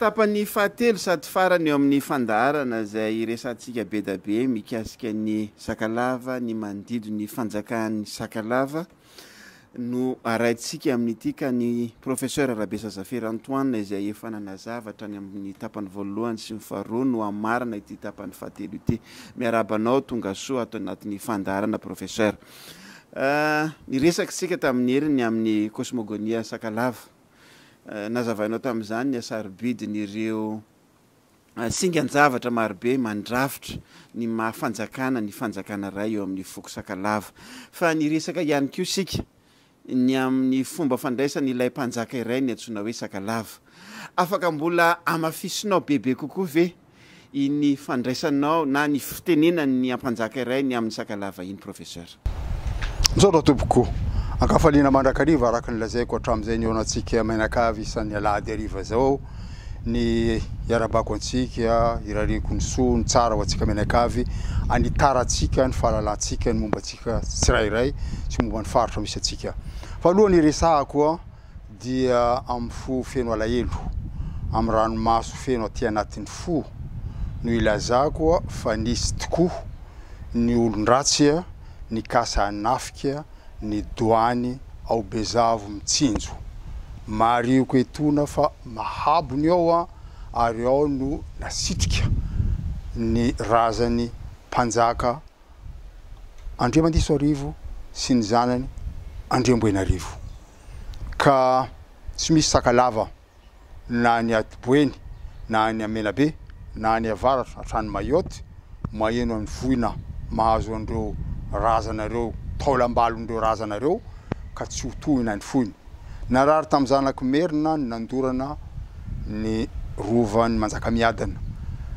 Tapany fahatelo sady farany eo amin'ny fandaharana izay resantsika be da be mikasika ny Sakalava, ny mandido ny fanjakan'ny Sakalava no araintsika amin'ity ka ny professeur Rabesa Zafer Antoine izay efa nanazavatra ny amin'ny tapany voalohany sy ny faharoa no amarana ity tapany fahatelo ity. Miarabanao tonga soa ato anatin'ny fandaharana professeur. Ny resakitsika tamin'ny heriny amin'ny cosmogonia Sakalava. Nazavainao tamin'izany ny asarobidin'ireo singan-javatra marobe mandrafitra ny mahafanjakana ny fanjakana ray eo amin'ny foko Sakalava. Fa ny resaka ihany koa sika ny amin'ny fomba fandraisany ilay mpanjaka iray ny antsoina hoe Sakalava. Afaka mbola amafisinao bebe kokoa ve iny fandraisanao na ny fitenenany ny mpanjaka iray ny amin'ny Sakalava iny professeur? Mizao tompoko ankafaliana mandrakariva araka ny lazaiko hatramin'izay ny anatsika menakavy isan'ny alahady ariva zao ny iarabako antsika irareko ny soa ny tsara ho antsika menakavy anitaratsika ny fahalalantsika ny mombantsika tsirairay sy momba ny faritra misy atsika. Fa alohan'ny resahako dia amin'ny fo feno alahelo amin'ny ranomaso feno aty anatin'ny fo no ilazako fa nisy tokoa ny olon-dratsy ny kasa anafika ny doany ao Bezavo mitsinjo marioko etona fa mahabony ao ary ao no nasitrika ny razany mpanjaka Andriamadisoarivo sy ny zanany Andriamboenarivo ka tsy misy Sakalava na ny Atiboeny na ny Amenabe na ny Avaratra hatrany Mayotte maheno amin'ny voina mahazo andreo razanareo taolambalondreo razanareo ka tsy hotohina ny foiny. Narary tamin'ny zanako Merina ny nandorana ny rovan'ny Manjakamiadana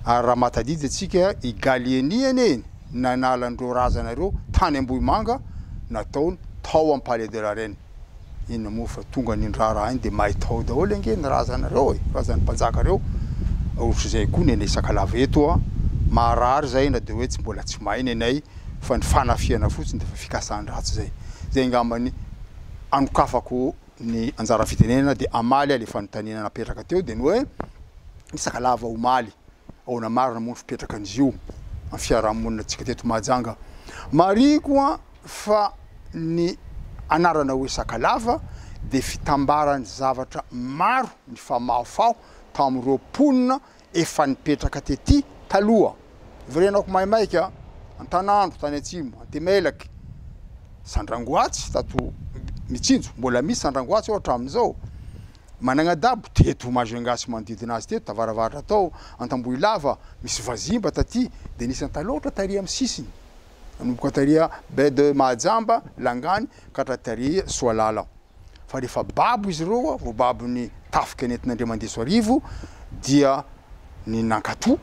ary raha matadidy atsika i Galieniany eny nanalandreo razanareo tany Ambohimanga nataony tao amin'ny Palais de la Reine. Iny moa fa tonga ny raha iny dia mahay tao daholo ange ny razanareo razan'ny mpanjakareo ohatra izay koa ny Sakalava eto marary zay na dia hoe tsy mbola tsy mahay nenay fa ny fanafiana fotsiny dia fa fikasan-dratsy zay. Zay ngambany anokafako ny anjara fitenenana dia amaly le fanontaniana napetraka teo dia ny hoe ny Sakalava omaly ao namarina moa fipetraka an'izy io amin'ny fiarahamonina antsika teto Mahajanga. Mariko fa ny anarana hoe Sakalava dia fitambarany zavatra maro ny famafao tamin'ireo mponina efa nipetraka tety taloha. Verenako maimaika Antanandro, tany Atsimo, Antemelaky, Sandrangoatsy tato mitsinjo mbola misy Sandrangoatsy ao hatramin'izao. Manangadabo teto Majungasy manodidina azy teto tavaravatra tao Antambohilava misy Vazimba taty dia nisy Antaloatra taria amin'ny sisiny nanomboka taria Baie de Mahajamba Langany ka taria Soalala. Fa rehefa babo izy ireo vao babo ny tafika nentin'Andriamandisoarivo dia ny nankatoa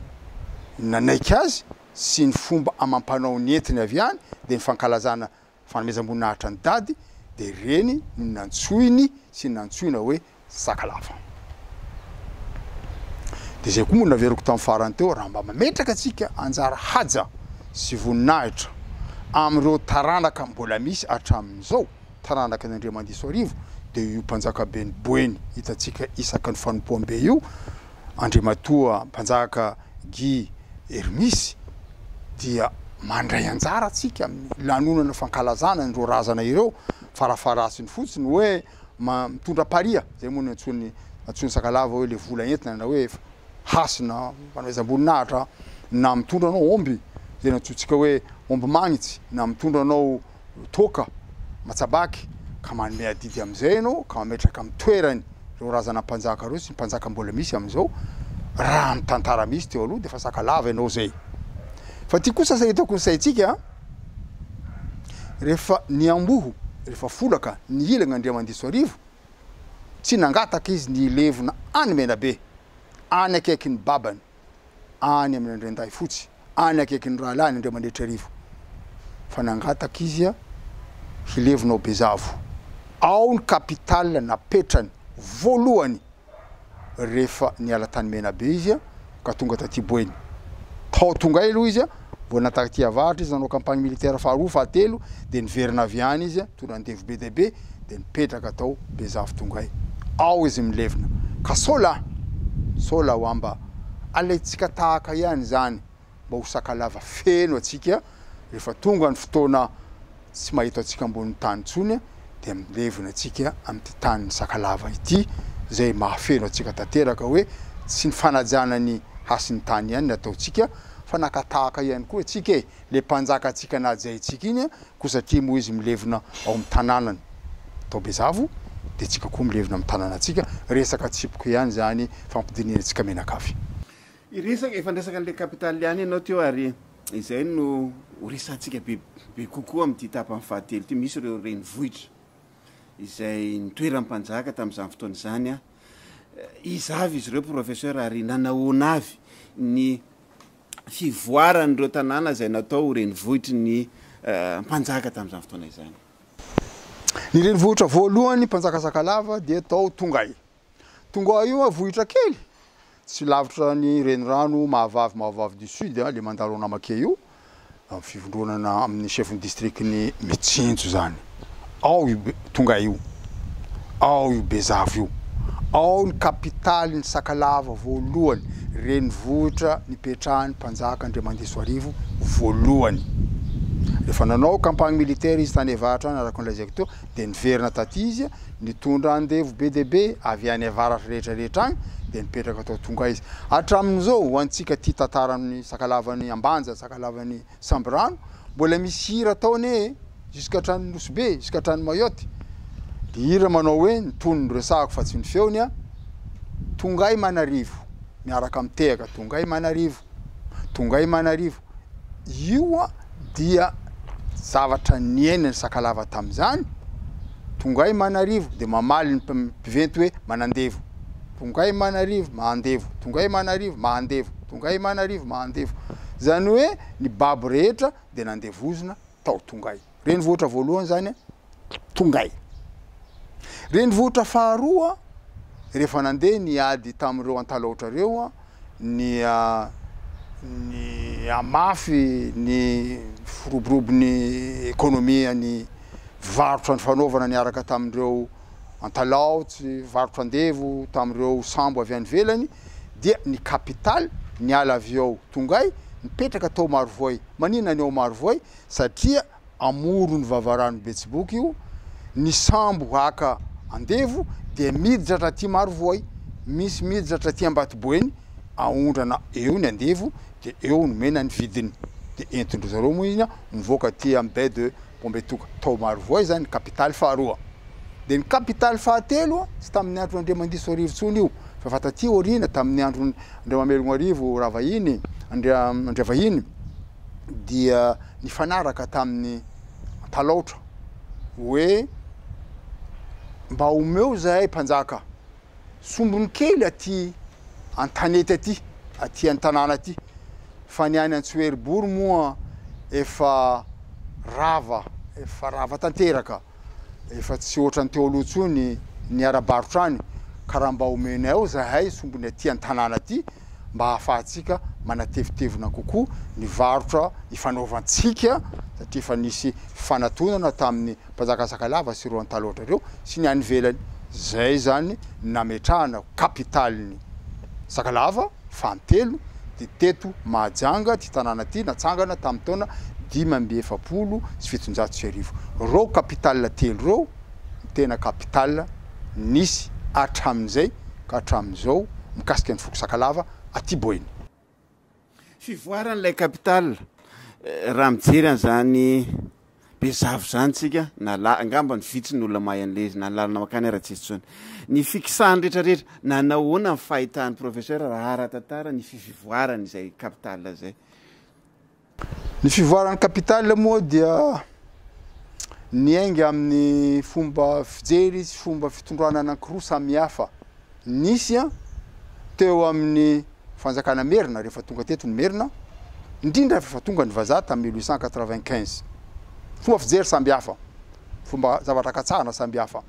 nanaiky azy sy ny fomba amampanao ny entiny avy any dia ny fankalazana fanomezam-boninahitra ny dady dia reny ny nantsoiny sy ny nantsoina hoe Sakalava. Dia zay koa moa naveriko tamin'ny farany teo raha mba mametraka atsika anjara haja sy voninahitra amin'ireo taranaka mbola misy hatramin'izao taranaka n'Andriamandisoarivo dia io mpanjaka Beny Boeny hitantsika isaka ny fanompoam-be io Andriamatoa mpanjaka Guy Hermisy dia mandray anjara atsika amin'ny lanonana fankalazana ireo razana ireo farafaratsiny fotsiny hoe mitondra paria zay moa ny antsony Sakalava hoe le vola entina na hoe hasina fanomezam-boninahitra na mitondra anao omby zay nantsointsika hoe omby magnitsy na mitondra anao toka matsabaky ka manome adidy amin'izay anao ka mametraka amin'ny toerany ireo razana mpanjaka ireo sy mpanjaka mbola misy amin'izao raha ny tantara misy teo aloha dia fa Sakalava ianao zay. Fa ty kosa hitako ny saitsika rehefa ny amboho rehefa folaka ny ilagna Andriamandisoarivo tsy nangataka izy ny ilevona any Menabe any akaiky ny babany any amin'ny Andrenday fotsy any akaiky ny rahalany Andriamandretrarivo fa nangataka izy hilevona ao Bezavo ao ny kapitale napetrany voalohany rehefa niala tany Menabe izy ka tonga taty Boeny tao tonga aloha izy vao nataty Avaratra izy nanao campagne militaire faharoa fahatelo dia niverina avy any izy tonga andevo be dia be dia nipetraka tao Bezavo tongay ao izy milevina ka sola sola ho amba alaitsika tahaka ihany zany mba ho sakalava feno atsika rehefa tonga ny fotoana tsy mahita atsika ambony tany tsony dia milevina atsika amin'ny tany sakalava ity zay mahafeno atsika tanteraka hoe tsy ny fanajana ny hasin'ny tany ihany nataotsika fa nakatahaka ihany koa atsika le mpanjaka atsika najay tsika iny ko satria moa izy milevina ao amin'ny tanànany atao Bezavo dia tsika koa milevina amin'ny tanàna atsika resaka tsipoko ihany zany fampidinina atsika menakafy. Iresaka efa ndresaka an'le kapitaly ihany ianao teo ary izay no resantsika be kokoa amin'ity tapany fahatelo ty misy ireo renivohitra izay nitoeran'ny mpanjaka tamin'izany fotoana izany izavy izy ireo professeur ary nanahoana avy ny fivoaran'ireo tanàna izay natao renivohitry ny mpanjaka tamin'izany fotoana izany. Ny renivohitra voalohany mpanjaka Sakalava dia tao Tongay. Tongay io vohitra kely tsy lavitra ny renirano Mahavavy du Sud le mandalo Namake io amin'ny fivondronana amin'ny chef district ny Mitsinjo zany. Ao io Tongay io, ao io Bezavo io, ao ny kapitaly ny Sakalava voalohany renivohitra nipetrahany mpanjaka Andriamandisoarivo voalohany. Rehefa nanao campagne militaire izy tany Avatra any araka nolazaiko teo dia niverina taty izy nitondra andevo be dia be avy any Avaratra rehetrarehetra agny dia nipetraka tao Tongay izy. Hatramin'izao ho antsika ty tantaran'ny Sakalavany Ambanja, Sakalavany Sambrano mbola misy hira ataony jusqu'à hatrany Nosbe, jusqu'à hatrany Mayotte. Dia hira manao hoe nitony resahako fa tsy ny feony Tongay Manarivo miaraka amin'ny tehaka Tongay Manarivo, Tongay Manarivo. Io dia zavatra niainany Sakalava tamin'izany. Tongay Manarivo dia mamaly ny mpiventy hoe manandevo. Tongay Manarivo mahandevo, Tongay Manarivo mahandevo, Tongay Manarivo mahandevo. Zany hoe ny babo rehetra dia nandevozina tao Tongay. Renivohitra voalohany zany Tongay. Renivohitra faharoa rehefa nandeha niady tamin'ireo antalaotra reo ny amafy ny firoborobon'ny ekonomia ny varotra ny fanaovana niaraka tamin'ireo antalaotsy varotra andevo tamin'ireo sambo avy any velany dia ny kapitaly niala avy ao Tongay nipetraka tao Marovoay. Maninona ny ao Marovoay? Satria amoro ny vavarano Betsiboky io ny sambo haka andevo dia miditra hatraty Marovoay, misy miditra hatraty Ambatoboeny aondrana eo ny andevo dia eo nomena ny vidiny dia entindro zareo moa iny mivoaka aty amin'ny baie de Pombetoka tao Marovoay zany kapitaly faharoa. Dia ny kapitaly fahatelo tsy tamin'ny andro Andriamandisoarivo tsony io fa fataty orina tamin'ny andro Andriamamelognoarivo Ravahiny Andriavahiny dia nifanaraka tamin'ny antalaotra hoe mba omeo zahay mpanjaka sombony kely aty an-tanety aty an-tanàna aty fa ny any Antsoheribory moa efa rava tanteraka efa tsy ohatran'ny teo aloha tsony ny ara-barotra any ka raha mba omenay ao zahay sombony aty an-tanàna aty mba hahafahantsika manatevitevina kokoa ny varotra ifanaovantsika satria efa nisy fanatonana tamin'ny mpanjaka Sakalava sy ireo antalaotra reo sy ny any velany. Zay zany nametrahana kapitalin'ny Sakalava fantelo dia teto Mahajanga ty tanàna ty natsangana tamin'ny taona 570 reo kapitala telo reo tena kapitala nisy hatramin'izay ka hatramin'izao mikasika ny foko Sakalava aty Boeny. Fivoaran'ilay kapitala raha mijery an'izany Bezavo zany tsika angamba ny vitsy ny olona mahay an'le izy na lalana makany ara-tsitsitsony ny fikisahany rehetrarehetra nanahoana ny fahitany professeur raha ara-tantara ny fivoarany izay kapitala zay. Ny fivoaran'ny kapitala moa dia niainga amin'ny fomba fijery sy fomba fitondrana anankiroa samihafa. Nisy teo amin'ny fanjakana Merina rehefa tonga teto ny Merina indrindra rehefa tonga ny vazaha tamin'ny 1895. Fomba fijery sambihafa, fomba zavatra katsahana sambihafa.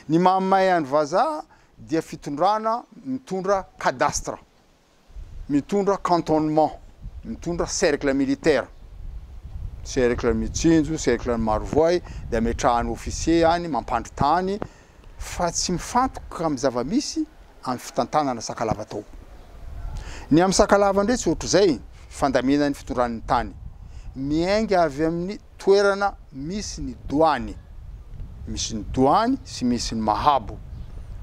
Ny mamay any vazaha dia fitondrana mitondra cadastre, mitondra cantonnement, mitondra cercle militaire. Cercle Mitsinjo, cercle Marovoay, dia metrahany officier any mampandry tany fa tsy mifantoka amin'ny zava-misy amin'ny fitantanana Sakalava tao. ny amin'ny Sakalava ndray tsy ohatry zay fandaminan'ny fitondran'ny tany miainga avy amin'ny toerana misy ny douane sy misy ny mahabo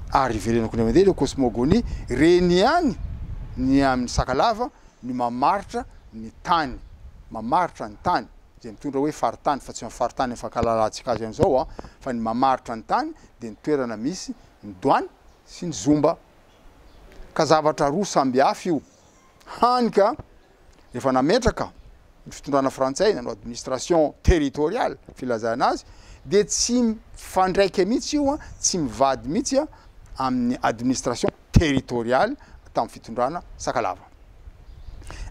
ary ivelena koa mandeha le cosmogonie reny ihany ny amin'ny Sakalava ny mamaritra ny tany mamaritra ny tany zay mitondra hoe faritany fa tsy faritany ny fankalalantsika azy am'izao fa ny mamaritra ny tany de ny toerana misy ny douane sy ny zomba ka zavatra roa samby hafa io hanika efa nametraka ny fitondrana frantsay no administration territoriale filazana azy de tsy fandraika mihitsy io tsy mivady mihitsy amin'ny administration territoriale tamin'ny fitondrana Sakalava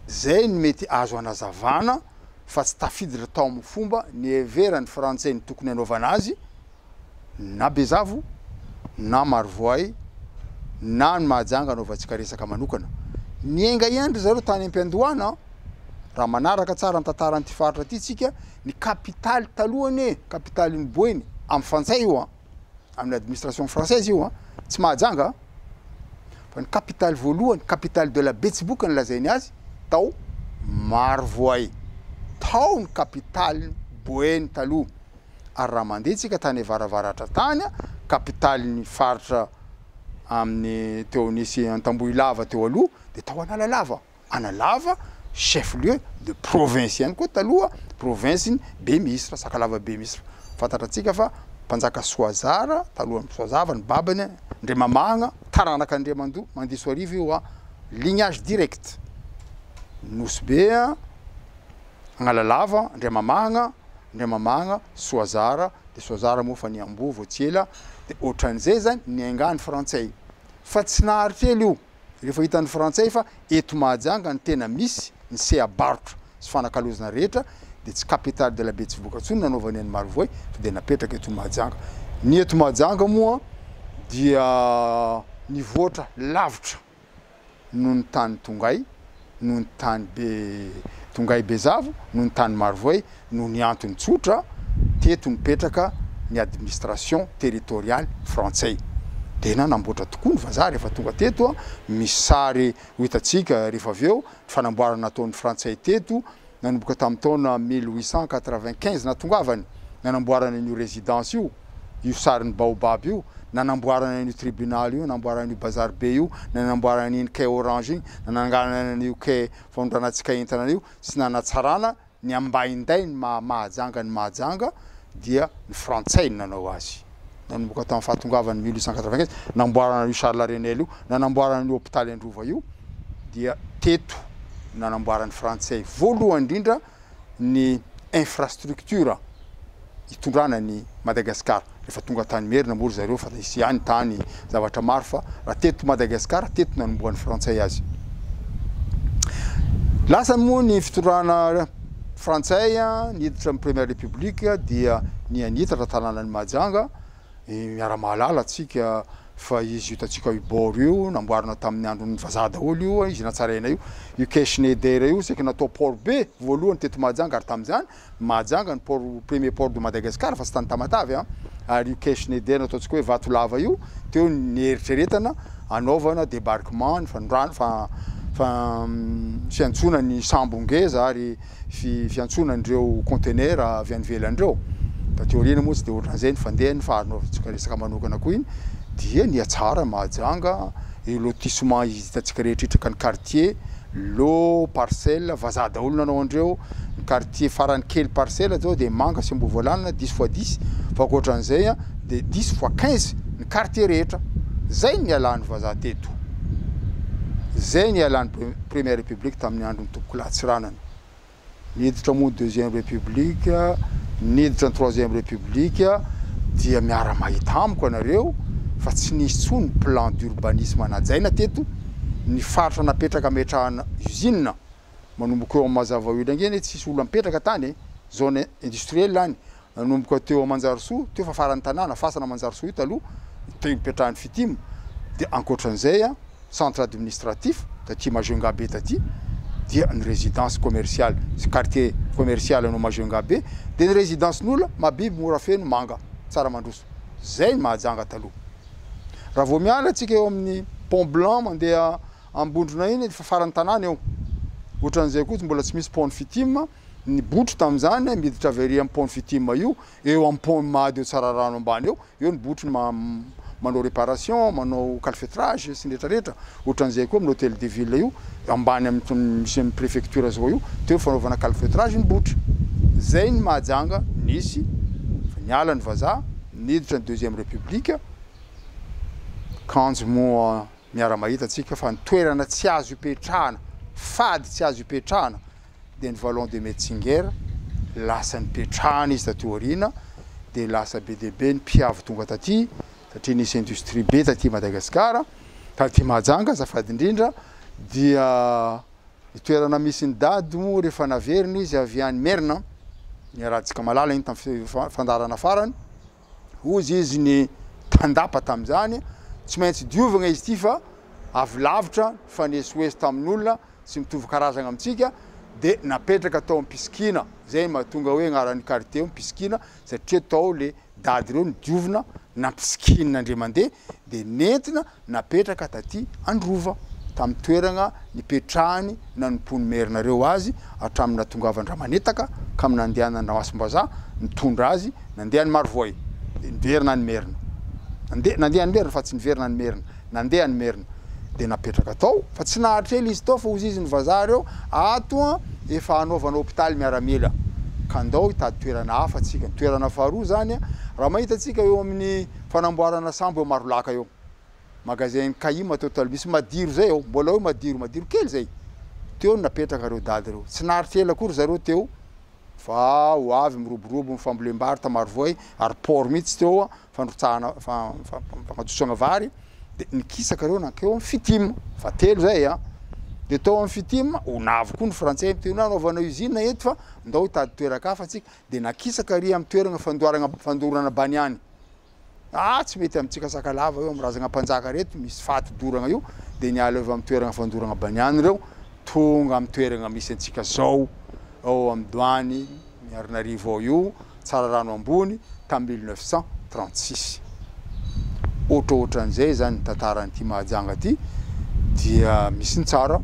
zay ny mety azo anazavana fa tsy tafiditra tao amin'ny fomba ny heverany frantsay ny tokony anaovana azy na Bezavo na Marivoay na ny Mahajanga anaovantsika resaka manokana ny enga iandry zareo tany am-Piandohana raha manaraka tsara ny tantaran'ity faritra ty tsika ny capitale talohany capitale ny Boeny amin'ny frantsay io amin'ny administration française io tsy Mahajanga fa ny capitale voalohany capitale de la Betsiboka ny lazainy azy tao Marivoay tao ny capitale Boeny taloha ary raha mandeha tsika tany avaravaratra tany capitale ny faritra amin'ny teo nisy Antambohilava teo aloha de tao Analalava chef lieu de province ihany koa taloha province ny Bemisra Sakalava Bemisra fantatratsika fa mpanjaka Soazara talohan'ny Soazava ny babany Ndremamagna taranaka Andriamandoa Mandisoarivo io lignage direct Nosbe Analalava Ndremamagna Soazara de Soazara moa fa ny Ambo Voatsela de ohatran'izay zany ny angany frantsay fa tsy naharitry io rehefa hitan'ny frantsay fa eto Mahajanga ny tena misy ny seabarotra sy fanakalozana rehetra de tsy capitale de la Betsiboka tsony nanaovany any Marivoay fa de napetraka eto Mahajanga ny eto Mahajanga moa dia nivoatra lavitra noho ny tany Tongay noho ny tany Tongay Bezavo noho ny tany Marivoay noho ny antony tsotra teto nipetraka ny administration territoriale frantsay de namboatra tokoa ny vazaha rehefa tonga teto misy sary hitantsika rehefa aveo fanamboarana nataon'ny frantsay teto nanomboka tamin'ny taona 1895 natongavany nanamboarana io résidence io sary ny baobab io nanamboarana io tribunal io nanamboarana io bazar be io nanamboarana io quai orange io nananganana io quai fandranantsika entana io sy nanatsarana ny ambainday ny Mahajanga dia ny frantsay nanao azy nanomboka tamin'ny fahatongavany 1895 namboarana io Charles Arenel io nanamboarana io hôpital Androva io dia teto nanamboarany frantsay voalohany indrindra ny infrastructure hitondrana ny Madagasikara rehefa tonga tany merina mory zareo fa isy ihany tany zavatra maro fa raha teto Madagasikara teto nanomboan'ny frantsay azy lasa moa ny fitondrana frantsay niditra amin'ny première république dia ny anitatra tanànan'ny Mahajanga miara-mahalala atsika fa izy hitantsika Ibor io namboarina tamin'ny andron'ny vazaha daholo io izy natsaraina io quai Schneider io c'est que natao port be voalohany teto Mahajanga ary tamin'izany Mahajanga ny premier port de Madagascar fa tsy tany Tamatavy ary io quai Schneider nataontsika hoe Vatolava io teo ny eritreretana anaovana débarquement ny fandrano fa fiantsona ny sambongeza ary fiantsonandreo conteneur avy any ivelany-dreo da teoriana moa tsy de ohatran'izay ny fandehany fa anaovitsika resaka manokana koa iny dia ny atsara Mahajanga lotissement hitantsika rehetra hitraka ny quartier lo parcelle vazaha daholo nanao andreo ny quartier farany kely parcelle zao de Manga sy Ambovoalanina 10x10 fa ohatran'izay de 10x15 ny quartier rehetra zay ny alan'ny vazaha teto zay ny alan'ny première république tamin'ny andron'ny tompoko Latsiranana niditra moa deuxième république niditra ny troisième république dia miara mahita amiko anareo fa tsy nisy tsony plan d'urbanisme najaina teto ny faritra napetraka ametrahana usine manomboka eo Mazava Ilangeny tsisy olo mipetraka tany zone industrielle any nanomboka teo Manjarisoa teo fa farany tanàna fasana Manjarisoa io taloha teo ipetrahan'ny Fitim de ankoatran'izay centre administratif taty Majunga be taty dia ny résidence commerciale sy quartier commercial no Majunga be de ny résidence n'olona mabiby mora feno Manga tsara mandroso zay ny Mahajanga taloha raha vao miala atsika eo amin'ny Pont Blanc mandeha ambondrona iny fa farany tanàna eo ohatran'izay koa mbola tsy misy pont fitim ny botro tam'izany miditra avery am pont fitim io eo am pont mady eo tsara rano ambany eo ny botro manao réparation manao calfeutrage sy rehetrarehetra ohatran'izay koa amin'ny hôtel de ville io ambany misy amin'ny préfecture zao io teo fanaovana calfeutrage ny botro zay ny Mahajanga nisy fa niala ny vazaha niditra ny deuxième république kanjo moa miara mahita atsika fa nitoerana tsy azo ipetrahana fady tsy azo ipetrahana de ny Vallon de Metzinger lasa nipetrahana izy taty aoriana de lasa be de be ny mpiavo tonga taty satria nisy industrie be taty Madagasikara taty Mahajanga azafady indrindra dia toerana misy ny dady moa rehefa naverina izy avy any Merina niarahantsika malala iny tamin'ny fandarana farany ozy izy ny mpandapa tamin'izany tsy maintsy diovagna izy ty fa avy lavitra fanesy tamin'olona sy mitovy karazagna amintsika de napetraka tao ampisikina zay mahatonga hoe agnaran'ny quartier ampisikina satria tao le dady reo nidiovina nampisikina andre mandeha de nentina napetraka taty Androva tamin'ny toeragna nipetrahany nanompony Merinareo azy hatramin'ny natongavan-dramanetaka ka amin'ny nandehanany Ramasombazaha nitondra azy nandeha ny Marivoy de niverina ny Merina nandeha ny Merina fa tsy niverina ny Merina nandeha ny Merina de napetraka tao fa tsy nahatra ela izy tao fa ozy izy ny vazaha reo ato efa anaovana hôpitaly miaramila ka andao hitady toerana hafa atsika toerana faharoa zany raha mahita atsika eo amin'ny fanamboarana sambo eo Marolaka eo magasin Kaima total misy madiro zay eo mbola eo madiro kely zay teo napetraka reo dady reo tsy nahatra ela akory zareo teo fa ho avy miroborobo mifambolem-bary ta Marivoy ary port mihitsy teo fandrotsahana fagnatosana vary de nikisaka reo nankeo amin'ny fitim fa telo zay de tao amin'ny fitim onavo koa ny frantsay teo anaovana usine eto fa ndao hitady toeraka hafa atsika de nakisaka ry amin'ny toerana fandorana Baniany tsy mety amintsika Sakalava eo am'razagna mpanjaka reto misy faty doragna io de niala eo amin'ny toerana fandorana Baniany reo tonga amin'ny toerana misy antsika zao ao amin'ny Douane Miarinarivo ao io tsara rano ambony tamin'ny 1936 ohatrohatran'izay zany ny tantaran'ity Mahajanga ty dia misy ny tsara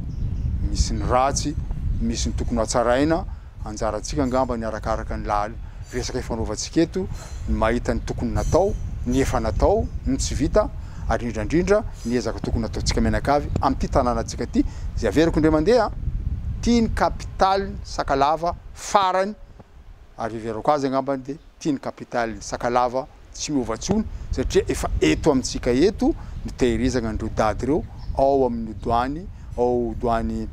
misy ny ratsy misy ny tokony hatsaraina anjarantsika angamba ny arakaraka ny laly resaka ifanaovantsika eto ny mahita ny tokony natao ny efa natao ny tsy vita ary indrindra ny ezaka tokony ataontsika menakavy amin'ity tanànantsika ty zay averiko indray mandeha tia ny capitale Sakalava farany ary averiko azy angambany de tia ny capitale Sakalava tsy miovatsony satria efa eto amintsika eto nitehirizana andreo dady reo ao amin'ny Douane ao Douane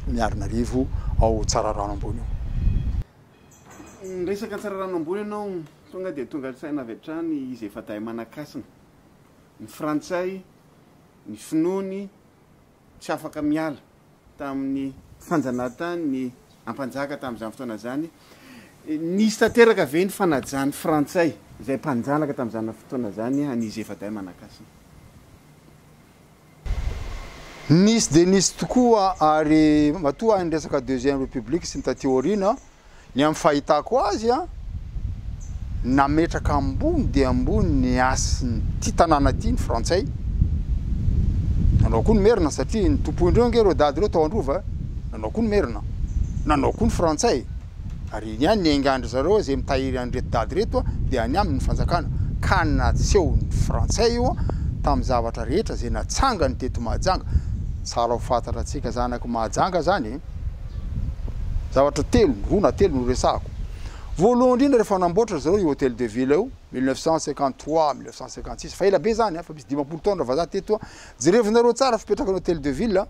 Miarinarivo ao Tsararano ambony eo resaka Tsararano ambony ianao tonga de tonga saina avy hatrany izy efa tay manakasina ny frantsay ny finoany tsy afaka miala tamin'ny fanjanahantany ny ampanjaka tamin'izany fotoana zany nisy tanteraka ve ny fanajany frantsay zay mpanjanaka tamin'izany fotoana zany an'izy efa tay manakasina nisy de nisy tokoa ary matoa ny resaka deuxième république sy ny taty aoriana ny amin'ny fahitako azy nametraka ambony de ambony ny asiny ty tanàna ty ny frantsay nanao koa ny Merina satria ny tompoindreo nge reo dady reo tao Androva nanao koa ny Merina nanao koa ny frantsay ary iny any engandry zareo zay mitahiry an'reto dady reto de any aminy fanjakana ka natseho ny frantsay io tamin'ny zavatra rehetra zay natsangany teto Mahajanga tsara ho fantatra atsika zanako Mahajanga zany zavatra telo roa na telo no resako voalohany indrindra rehefa namboatra zareo io hôtel de ville io 1953 1956 fa ela be zany fa misy 20 taona vazaha teto jerevonareo tsara fipetraka ny hôtel de ville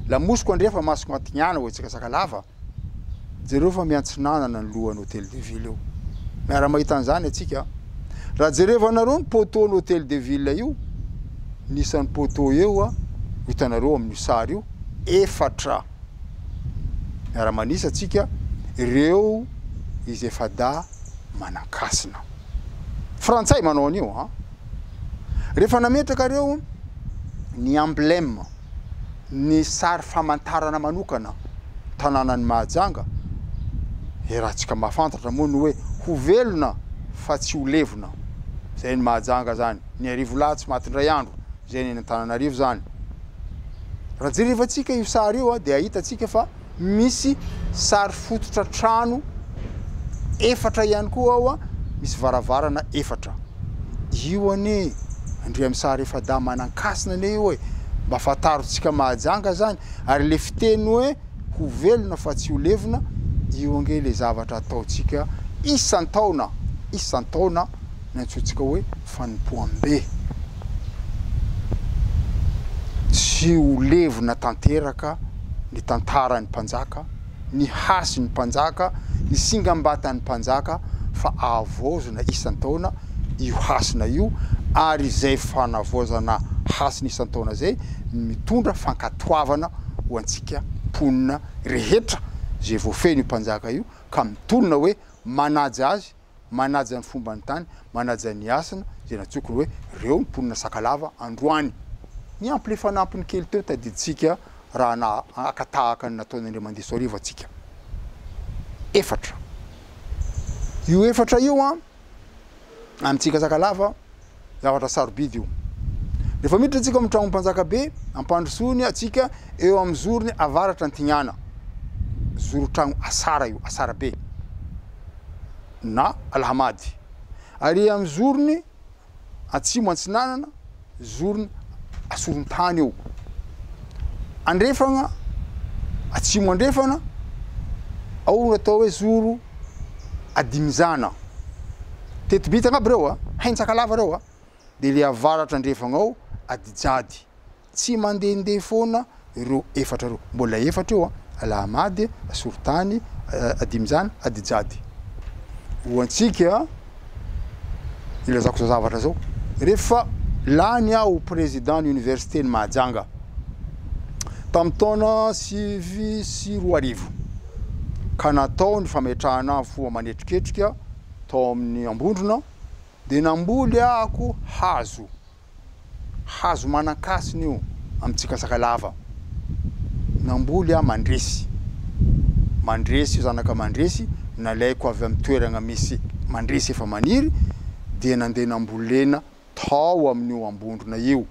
lamosiko andrefa masoko matigniana ho itsika Sakalava jereo fa miantsinanana ny lohan'ny hôtel de ville io miara mahita an'izany atsika raha jerevanareo ny poteau ny hôtel de ville io nisan'ny poteau eo hitanareo amin'ny sary io efatra miara manisa atsika ireo izy efa da manakasina frantsay manao an'io rehefa nametraka reo ny emblème ny sary famantarana manokana tanànan'ny Mahajanga rahantsika mahafantatra moa ny hoe ho velona fa tsy ho levona zay ny Mahajanga zany ny arivo latsy matindray andro zay ny Antananarivo zany raha jerevantsika io sary io dia ahitatsika fa misy sary fototra trano efatra ihany koa ao misy varavarana efatra io ane andre amin'ny sary efa da manan-kasina ane io mba fatarotsika mahajanga zany ary le fiteny hoe ho velona fa tsy ho levona io ange le zavatra ataotsika isan-taona nantsointsika hoe fanompoam-be tsy ho levona tanteraka ny tantaran'ny mpanjaka ny hasin'ny mpanjaka ny singambatan'ny mpanjaka fa avozona isan-taona io hasina io ary zay fanavozana hasina isan-taona zay mitondra fankatoavana ho antsika mponina rehetra zay voafeny io mpanjaka io ka mitonona hoe manaja azy manaja ny fomba ny tany manaja ny asina zay natsokony hoe reo mponina Sakalava androany ny ampy le fanampiny kely teo tadiditsika raha na akatahaka ny nataon'Andriamanitra soarivo atsika efatra io efatra io amitsika Sakalava zavatra sarobidy io rehefa miditra atsika amin'ny tragno mpanjaka be ampandrosony atsika eo amin'ny zorony avaratra Antignana zoro-tragno asara io asara be na Alhamady ary amin'ny zorony atsimo Antsinanana zorony Asoron-tany eo andrefagna atsimo andrefana ao atao hoe zoro Adimizana tetibitagna aby reo hainy Sakalava reo de le avaratra andrefagna ao Adijady tsy mandehandeha foana ireo efatra reo mbola efatra eo Alhamady Asoron-tany Adimizana Adijady ho antsika ilazako zao zavatra zao rehefa lany aho président université ny Mahajanga tamin'ny taona 2024 ka natao ny fametrahana foa manetriketrika tao amin'ny Ambondrona de namboly ako hazo manan-kasina io amitsika Sakalava namboly mandresy io zanaka mandresy nalaiko avy amin'ny toerana misy mandresy efa maniry de nandeha nambolena tao amin'io Ambondrona io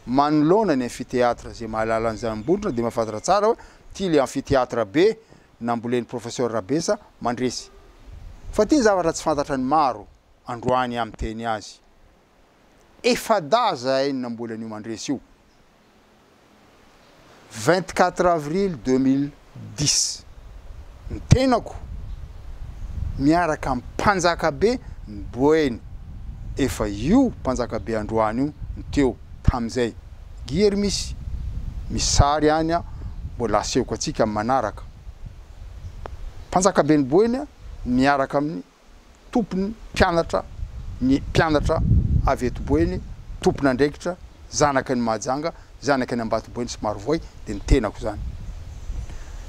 manoloana ny amphithéâtre zay mahalala an'izay Ambondrona de mahafantatra tsara hoe ty le amphithéâtre be namboleny professeur Rabesa mandresy fa ty zavatra tsy fantatra ny maro androany amin'ny teny azy efa da zahay nambolany io mandresy io 24 avril 2010 ny tenako miaraka amin'ny mpanjaka be ny Boeny efa io mpanjaka be androany io teo tamizay gery misy sary any mbola asehoko atsika amin'ny manaraka mpanjaka be ny Boeny miaraka amin'ny tompony mpianatra avy eto Boeny tompony andraikitra zanaka ny Mahajanga zanaka ny Ambato Boeny sy Marovoy de ny tenako zany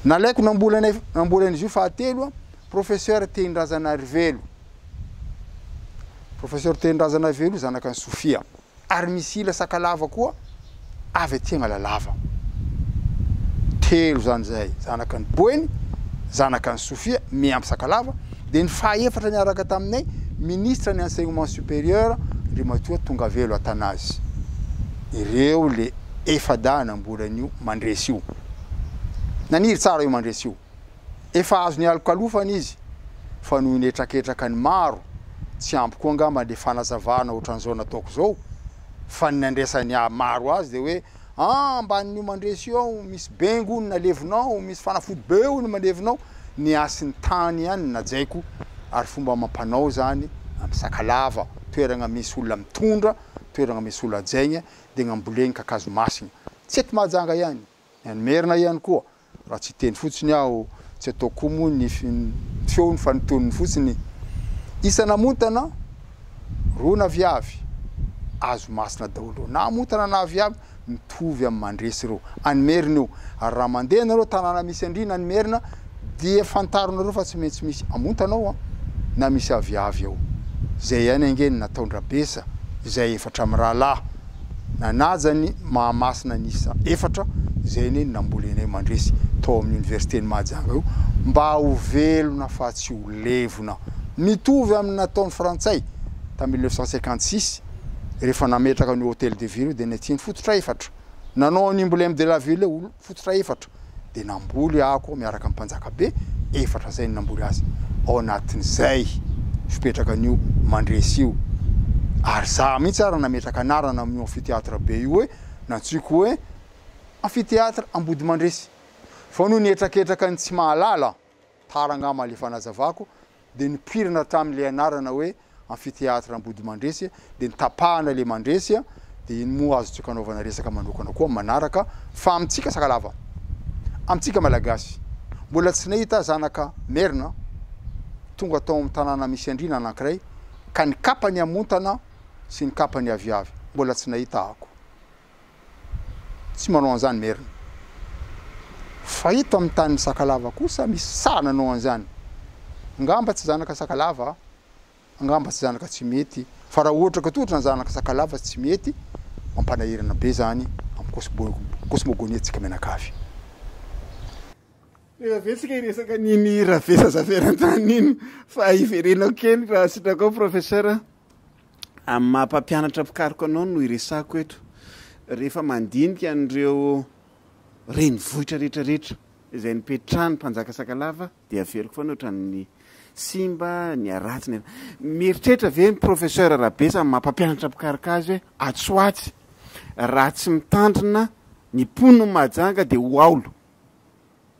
nalaiko nambolana izy io fahatelo professeur Tendrazana Rivelo zanaka ny Sofia ary misy ila Sakalava koa avy aty Analalava telo zany zay zanaka ny Boeny zanaka ny Sofia miampy Sakalava de ny fahaefatra niaraka taminay ministre ny enseignement supérieur Andriamatoa Tongavelo Atanazy ireo le efa da nambolan'io mandresy io naniry tsara io mandresy io efa azo ny alokalofana izy fa noho ny etraketraka ny maro tsy ampy koa angamba le fanazavana ohatran'izao nataoko zao fa ny andresany maro azy de hoe ambanin'io mandresy io ao misy bengo ny nalevinao misy fanafody be ny malevinao ny asin'ny tany ihany najaiko ary fomba mampanao zany amin'ny Sakalava toerana misy olona mitondra toerana misy olona ajaigna de ngamboleny kakazo masina tsy eto Mahajanga ihany Merina ihany koa raha tsy teny fotsiny aho tsy ataoko moa ny feony fanotoniny fotsiny isanamontana rona viavy azo masina daholo na montana na viavy mitovy amin'ny mandresy reo Merina io ary raha mandeha nareo tanàna misy andrina Merina dia fantaronareo fa tsy maintsy misy amontanao na misy aviavy ao zay ihany angeny nataony Rabesa zay efatra amin'ny rahalahy nanajany mahamasina nisa efatra zay ny nambolenay mandresy tao amin'ny université ny Mahajanga io mba ho velona fa tsy ho levona mitovy amin'ny nataony frantsay ta 1956 rehefa nametraka ny hôtel de ville de netiany fototra efatra nanao ny emblème de la ville olo fototra efatra de namboly ako miaraka amin'ny mpanjaka be efatra zay ny namboly azy ao anatin'izay fipetraka an'io mandresy io ary za mihitsy ara nametraka anarana amin'ny amphithéâtre be io hoe nantsiko hoe amphithéâtre Ambody Mandresy fa no nietraketraka ny tsy mahalala tarangama le fanazavako de nipirina hatramin'le anarana hoe amphithéâtre Ambody Mandresy de nitapahana le Mandresy de iny moa azo tsika anaovana resaka manokana koa manaraka fa amitsika Sakalava amitsika malagasy mbola tsy nahita zanaka merina tonga tao amin'ny tanàna misy andrina anankiray ka ny kapany amontana sy ny kapany aviavy mbola tsy nahita ako tsy manao an'izany merina fa ito amin'ny tany Sakalava kosa misy sa nanao an'izany ngamba tsy zanaka Sakalava ngamba tsy zanaka tsy mety fa raha ohatra ka totra ny zanaka Sakalava tsy mety mampanahirana be zany amin'ny cosmogonie tsika menakavy Vesika iresaka niny ravesa zaferantany iny fa iverenao kely raha sitrako professeur amin'ny mampampianatra pikaroka anao no iresako eto rehefa mandinika an'ireo renivohitra rehetrarehetra izay nipetrahany mpanjaka Sakalava dia averiko foana ohatran'ny Simba ny Aratsy mieritreritra ve ny professeur Rabesa amin'ny mampampianatra pikaroka azy hoe atsoatsy raha tsy mitandrina ny mpono Mahajanga dia ho aolo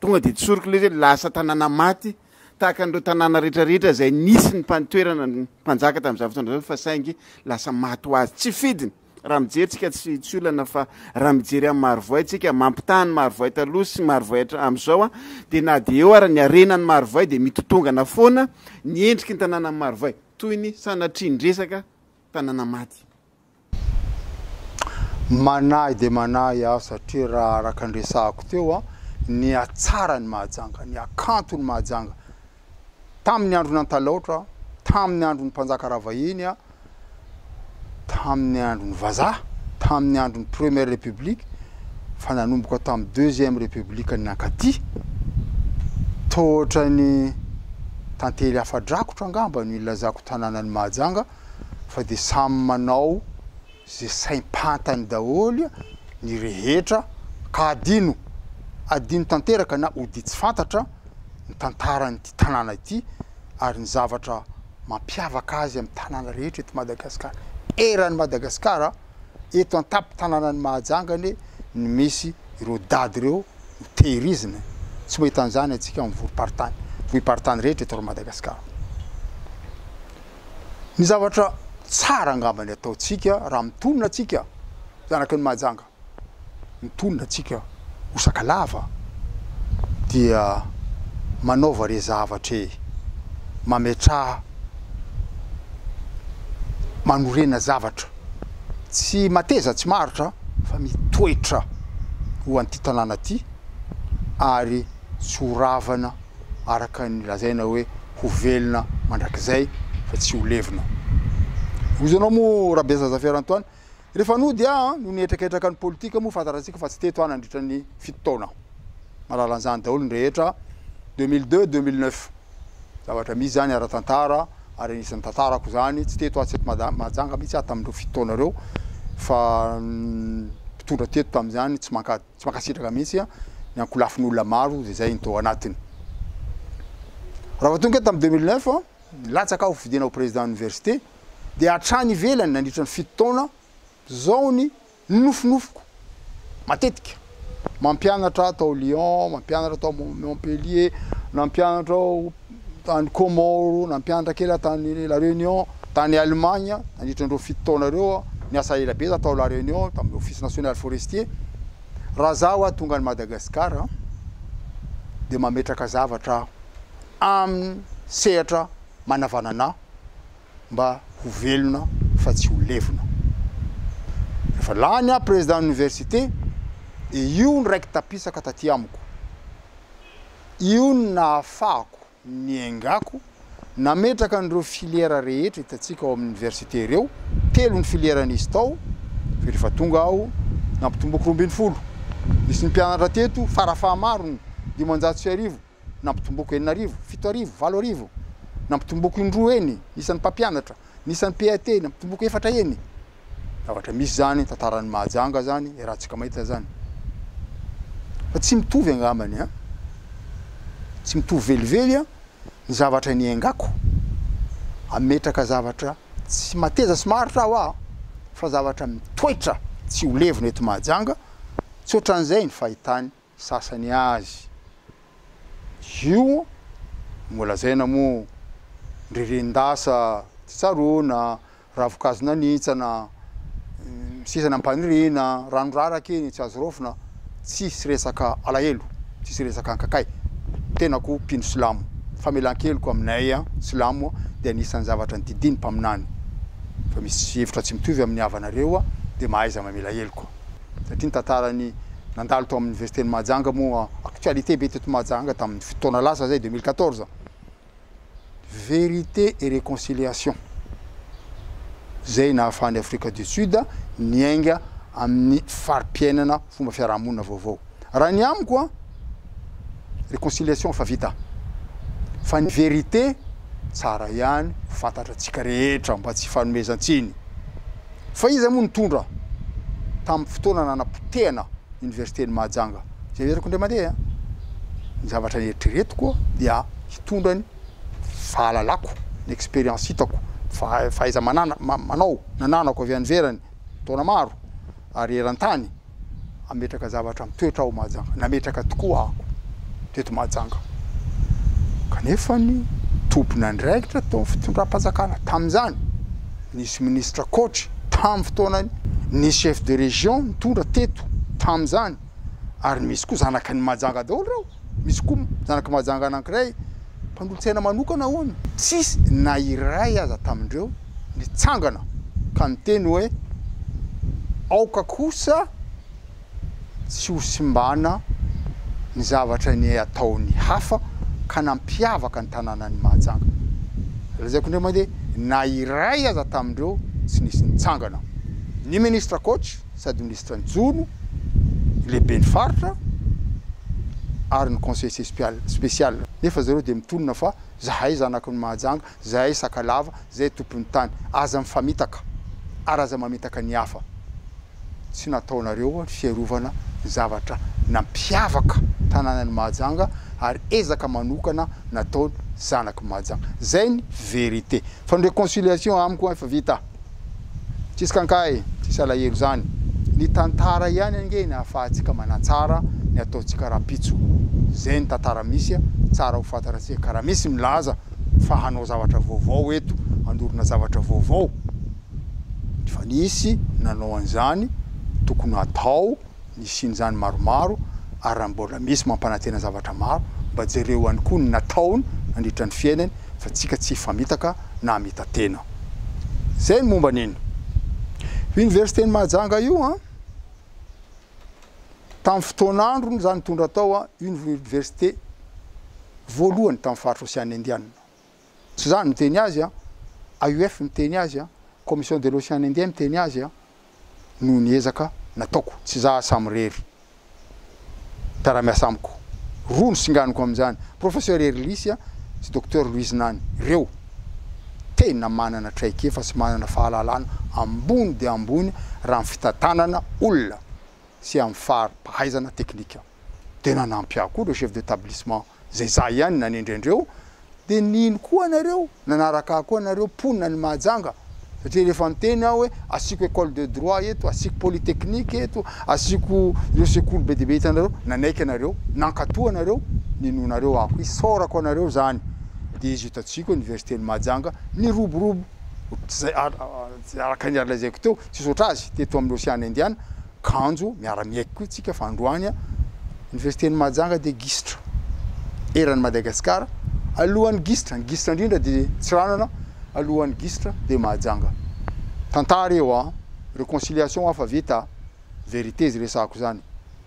tonga de tsoriko le lasa tanàna maty tahaka an'ireo tanàna rehetrarehetra izay nisy ny mpantoerana ny mpanjaka tamin'izao fotoana fa saingy lasa maty ho azy tsy fidiny raha mijery tsika tsy olana fa raha mijery amin'ny Marovoay tsika mampitahany Marovoay taloha sy Marovoay amin'izao dia na dia eo ara ny arenany Marovoay dia mitotongana foana ny endriky ny tanàna amin'ny Marovoay toy ny sanatrian-dresaka tanàna maty manahy de manahy satria raha araka andresahako teo ny atsara ny Mahajanga ny akanto ny Mahajanga tamin'ny andro n'Antalaotra tamin'ny andro ny mpanjaka Ravahiny tamin'ny andro ny Vazaha tamin'ny andro ny première république fa nanomboka tamin'ny deuxième république ny Ankady tohatra ny tantely afadrakotra angamba ny ilazako tanànany Mahajanga fa de samy manao zay saim-pantany daholy ny rehetra ka adino tanteraka na ody tsy fantatra ny tantaran'ity tanàna ity ary ny zavatra mampiavaka azy amin'ny tanàna rehetra eto Madagasikara eran'ny Madagasikara eto antapy tanànany Mahajangany ny misy ireo dady ireo tehirizina tsy mahita an'izany atsika amin'ny vohipartany rehetra eto Madagasikara ny zavatra tsara angambany ataotsika raha mitonona atsika zanaka ny Mahajanga mitonona atsika ho Sakalava dia manaova re zavatra mametraha manorena zavatra tsy mateza tsy maritra fa mitoetra ho an'ity tanàna ty ary tsy ho ravana araka ny lazaina hoe ho velona mandrakizay fa tsy ho levina ozanao moa Rabesa Zaferantoany rehefa no dia no nietraketraka ny politika moa fantaratsika fa tsy teto any andritra ny fito taona malala an'izany daholo ny rehetra 2002 2009 zavatra misy zany ara-tantara ary anisan'ny tantarako zany tsy teto atsy eto Mahajanga mihitsy tamin'ireo fito taona reo fa mpitondra teto tamin'izany tsy mankasitraka mihitsy ny ankolafin'olona maro zay zay nitao anatiny raha tonga eto tamin'ny 2009 latsaka aho fidina ho président université dia hatrany ivelany nandritra ny fito taona zao ny nofinofiko matetika mampianatra tao Lyon mampianatra tao Montpellier nampianatra tany Comore nampianatra kely tany La Réunion tany Allemagne nandritra andreo fito taona reo niasa ela be tao La Réunion tamin'ny office national forestier raha zaho tonga ny Madagasikara dia mametraka zavatra amin'ny sehatra manavanana mba ho velona fa tsy ho levona rehefa lany président d'université io ny raiky tapisaka taty amiko io ny nahafahako ny engako nametraka an'ireo filiera rehetra hitatsika ao amin'ny université reo telo ny filiera nisy tao rehefa tonga aho nampitomboky 20 nisy ny mpianatra teto farafahamaro ny 500 nampitomboky 4 7 8 nampitomboky indroa eny nisan'ny mpampianatra nisan'ny PAT nampitomboky 4 eny zavatra misy zany tantarany Mahajanga zany rahantsika mahita zany fa tsy mitovy angambany a tsy mitovy velively a ny zavatra niaingako ametraka zavatra tsy mateza sy maritra aho fa zavatra mitoetra tsy ho levona eto Mahajanga tsy ohatran'izay ny fahitany sasany azy io mbola zaina moa ndririndasa tsy tsarona ravokazo nanitsana sisana ampanirina ranoraraka iny tsy azo rofina tsisy resaka alahelo tsisy resaka ankakay tenako mpino silamo famelan-keloko aminay silamo dia anisan'ny zavatra ny didiny mpaminany fa misy hevitra tsy mitovy amin'ny havanareo dia mahaiza mamela heloko satria ny tantarany nandalo tao amin'ny université ny Mahajanga moa actualité be teto Mahajanga tamin'ny fotoana lasa zay 2014 vérité et réconciliation zay nahafany Afrique du Sud niainga amin'ny fari-piainana fomba fiarahamonina vaovao raha ny amiko réconciliation fa vita fa ny vérité tsara ihany fantatra tsika rehetra mba tsy fanomezantsiny fa izy moa nitondra tamin'ny fotoana nanapotehana université ny Mahajanga zay verako ndray mandeha ny zavatra eritreretiko dia hitondrany fahalalako ny expérience hitako fahaiza manao nananako avy anverany taona maro ary eran-tany ametraka zavatra mitoetra ao Mahajanga nametraka tokoa ako teto Mahajanga kanefa ny tompony andraikitra tao fitondram-panjakana tamin'izany nisy ministre coach tamin'ny fotoanany nisy chef de région nitondra teto tamin'izany ary misy koa zanaka ny Mahajanga daholo reo misy koa zanaka Mahajanga anankiray mpandolo-tsaina manokana hono tsisy na iray aza tamindreo nitsangana ka miteny hoe aoka kosa tsy ho simbana ny zavatra ny ataony hafa ka nampiavaka ny tanàna ny Mahajanga lazaiko ndray mandeha na iray aza tamindreo tsy nisy nitsangana ny ministre coach sady ministre Njono lehibe ny faritra ary ny conseiller spécial nefa zareo dia mitonona fa zahay zanaky ny Mahajanga zahay Sakalava zay tompony tany aza mifamitaka ary aza mamitaka ny hafa tsy nataonareo fiarovana zavatra nampiavaka tanàna ny Mahajanga ary ezaka manokana nataony zanaky Mahajanga zay ny vérité fa ny réconciliation amiko efa vita tsisy kankay tsisy alahelo zany ny tantara ihany ange ny ahafahantsika manatsara ny ataontsika rapitso zay ny tantara misy tsara ho fantaratsika ka raha misy milaza fa hanao zavatra vaovao eto andorona zavatra vaovao fa nisy nanao an'izany tokony atao nisin'izany maromaro ary raha mbola misy mampanantena zavatra maro mba jereo ihany koa ny nataony nandritra ny fiainany fa tsika tsy famitaka na mitatena zay ny momba an'iny université ny Mahajanga io tamin'ny fotoan'andro zany tondra tao université voalohany tamin'ny faritra Océan Indien tsy zany miteny azy AUF miteny azy commission de l'Océan Indien miteny azy no niezaka nataoko tsy za samy rery taramiasa amiko roa ny singaniko amin'izany professeur Erlisy sy docteur Louise Nany reo tena manana traikefa sy manana fahalalana ambony dia ambony raha ny fitantanana olona sy amin'ny fahaizana teknika tena nampia koa le chef d'établissement zay za ihany nanendrendreo dia nino koa anareo nanaraka koa anareo ponina ny Mahajanga satria rehefa miteny aho hoe asiko école de droit eto asiko polytechnique eto asiko ireo sekoly be dehibe hitanareo nanaiky anareo nankatoa anareo ninonareo ako isorako anareo zany dia izy hitatsika université ny Mahajanga ny roborobo araka ny lazaiko teo tsisy oatra azy teto amin'ny Océan Indien kanjo miara-miaiky koa tsika fa androany université ny Mahajanga dia gistra eran'ny Madagasikara alohan'ny gistra ny gistra indrindra dia Tsiranana alohan'ny gistra dia Mahajanga tantara eo réconciliation afa vita vérité izy resako zany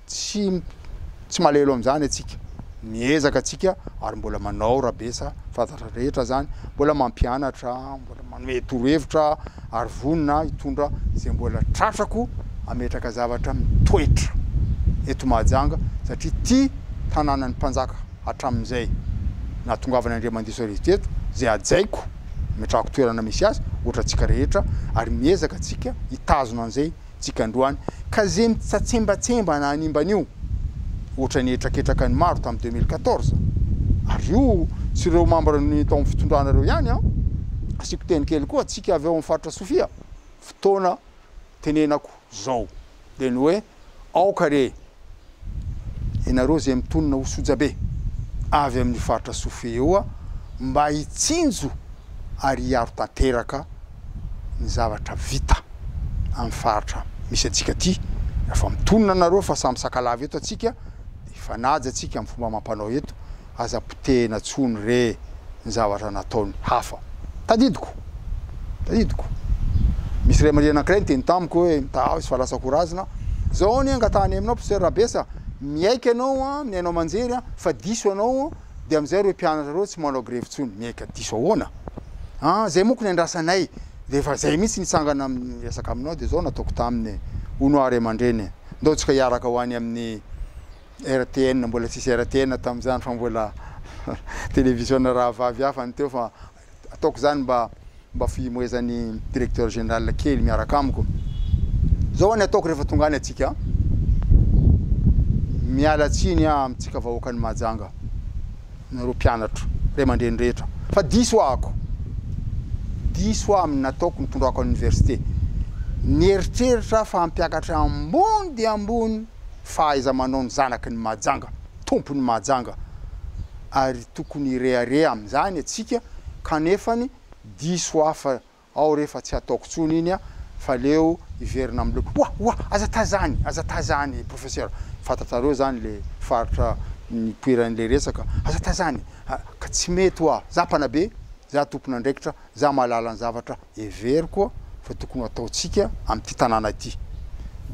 tsy malelo amin'izany atsika miezaka atsika ary mbola manao rabesa fantatra rehetra zany mbola mampianatra mbola manome torohevitra ary vonina hitondra zay mbola tratrako ametraka zavatra mitoetra eto Mahajanga satria ty tanàna ny mpanjaka hatramin'izay nahatongavana Andriamanitra teto zay ajaiko metrako toerana misy azy ohatratsika rehetra ary miezaka atsika hitazona an'izay tsika androany ka zay mitsatsembatsemba na animban'io ohatra ny etraketraka ny maro tamin'ny 2014 ary io tsy ireo membre ny tao amin'ny fitondranareo ihany a asiko teny kely koa atsika avy eo amin'ny faritra Sofia fotoana tenenako zao de ny hoe aoka re ianareo zay mitonona ho sojabe avy amin'ny faritra Sofia eo a mba hitsinjo ary hiaro tanteraka ny zavatra vita amin'ny faritra misy atsika ty rehefa mitonona anareo fa samy sakalava eto atsika de fanaja atsika amin'ny fomba mampanao eto aza potehina tsony re ny zavatra nataony hafa tadidiko misy ray aman-dreny anankiray nyteny tamiko hoe mitaao sy falasa korazina zao ny angatany aminao professeur Rabesa miaiky anao a miainao manjery a fa diso anao de am'izay reo mpianatra reo tsy manao grevy tsony miaika diso ahoana zay moko ny andrasanay de fa zay mihitsy nitsangana miresaka aminao de zao nataoko taminy ono ray aman-dreny ndao tsika hiaraka ho any amin'ny RTN mbola tsisy RTN tam'izany fa mbola télévision raha vavy hafa nyteo fa ataoko zany mba fimoezan'ny directeur général kely miaraka amiko zao ny ataoko rehefa tonga any atsika miala tsiny amitsika vahoakany Mahajanga nareo mpianatra ray aman-dreny rehetra fa diso ahako amin'ny nataoko nitondrako université nieritreritra fa ampiakatra ambony de ambony fahaiza manao ny zanaky ny Mahajanga tompony Mahajanga ary tokony reare am'izany atsika kanefany diso hafa ao rehefa tsy ataoko tsony iny a fa leo iverina am'le aza tazany professeur fantatrareo zany le faritra ny poiran'le resaka aza tazany ka tsy mety oa za mpanabe za tompona andraikitra za mahalala ny zavatra every koa fa tokony ataotsika am'ty tanàna ty